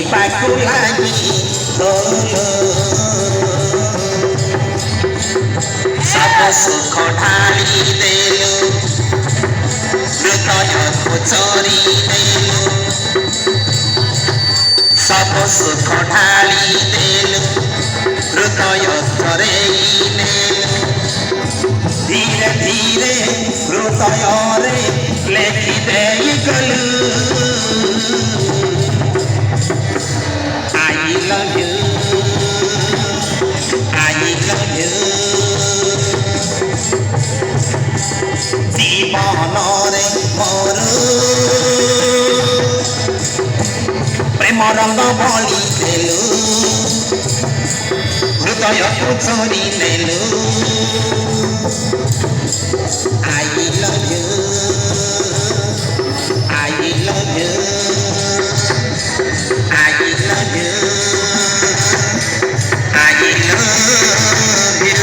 ଯିବାକୁ ଲାଗି ସବୁ ସୁଖ ଢାଳି ଦେଲୁ ହୃଦୟକୁ ଚୋରି ଦେଲୁ ସବୁ ସୁଖ ଢାଳି ଦେଲୁ ହୃଦୟ ଚୋରେଇ ନେଲୁ ଧୀରେ ଧୀରେ ହୃଦୟରେ ଲେଖି ଦେଇ ଗଲୁ I love you জীবନରେ ମୋର ପ୍ରେମ ରଙ୍ଗ ଭଳି ଦେଲୁ ହୃଦୟକୁ ଚୋରି ନେଲୁ I love you I love you I love you I love you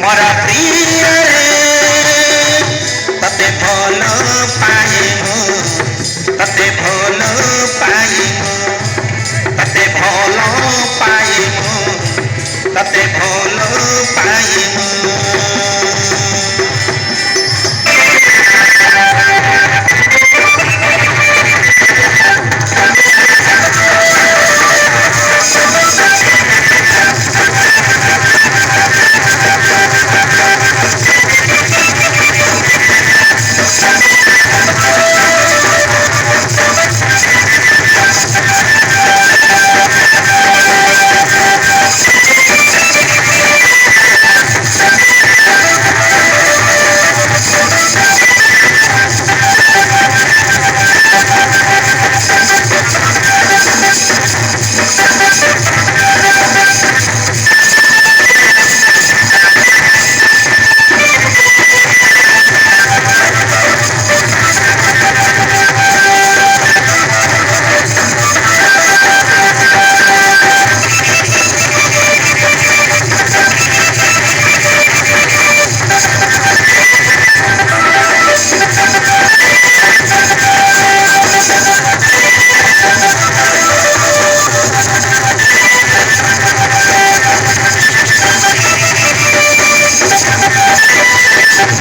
ମୋର ପ୍ରିୟ ରେ ତତେ ଭଲ ପାଏ